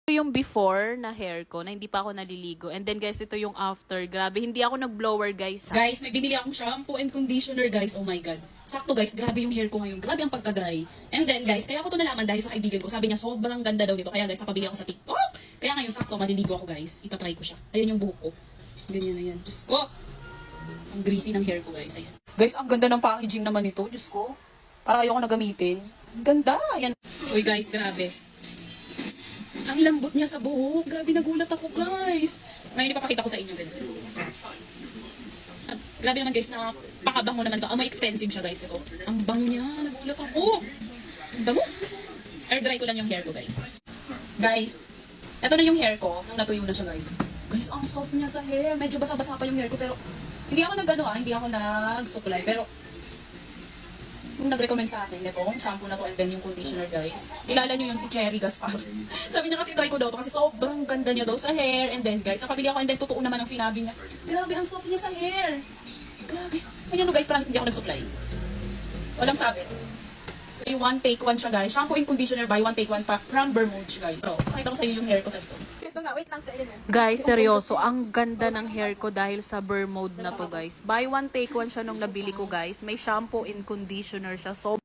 Ito yung before na hair ko, na hindi pa ako naliligo. And then guys, ito yung after. Grabe, hindi ako nag-blower guys. Guys, may binili akong shampoo and conditioner guys. Oh my God. Sakto guys, grabe yung hair ko ngayon. Grabe ang pagka-dry. And then guys, kaya ako to nalaman dahil sa kaibigan ko. Sabi niya, sobrang ganda daw nito. Kaya guys, napabili ako sa TikTok. Kaya ngayon, sakto, maliligo ako guys. Itatry ko siya. Ayan yung buhok ko. Ganyan na yan. Diyos ko. Ang greasy ng hair ko guys. Ayan. Guys, ang ganda ng packaging naman nito. Diyos ko. Parang ayoko na gamitin. Ang ganda. Ayan. Uy guys, grabe. Ang lambot niya sa buhok. Grabe, nagulat ako guys. Ngayon, ipapakita ko sa inyo. Ganun. At, grabe naman guys, napakabango naman ito. Ang may expensive siya guys ito. Ang bango niya. Nagulat ako. Ang bango. Air dry ko lang yung hair ko guys. Guys, ito na yung hair ko. Natuyo na siya guys. Guys, ang soft niya sa hair. Medyo basa-basa pa yung hair ko. Pero, hindi ako hindi ako nag-supply. Pero, yung nag-recommend sa akin, itong shampoo na to and then yung conditioner guys. Kilala nyo yung si Cherry Gaspar. Sabi niya kasi try ko daw to kasi sobrang ganda niya daw sa hair. And then guys, napabili ako and then totoo naman ang sinabi niya. Grabe, ang soft niya sa hair. Grabe. Ayan no guys, promise hindi ako nag-supply. Walang sabi. Yung one take one siya guys. Shampoo and conditioner by one take one pack from Bermude guys. Bro, pakita ko sa iyo yung hair ko sa dito. Ito nga, wait lang. Guys, seryoso, ang ganda ng hair ko dahil sa Bermude na to guys. Buy one, take one siya nung nabili ko guys. May shampoo and conditioner siya. So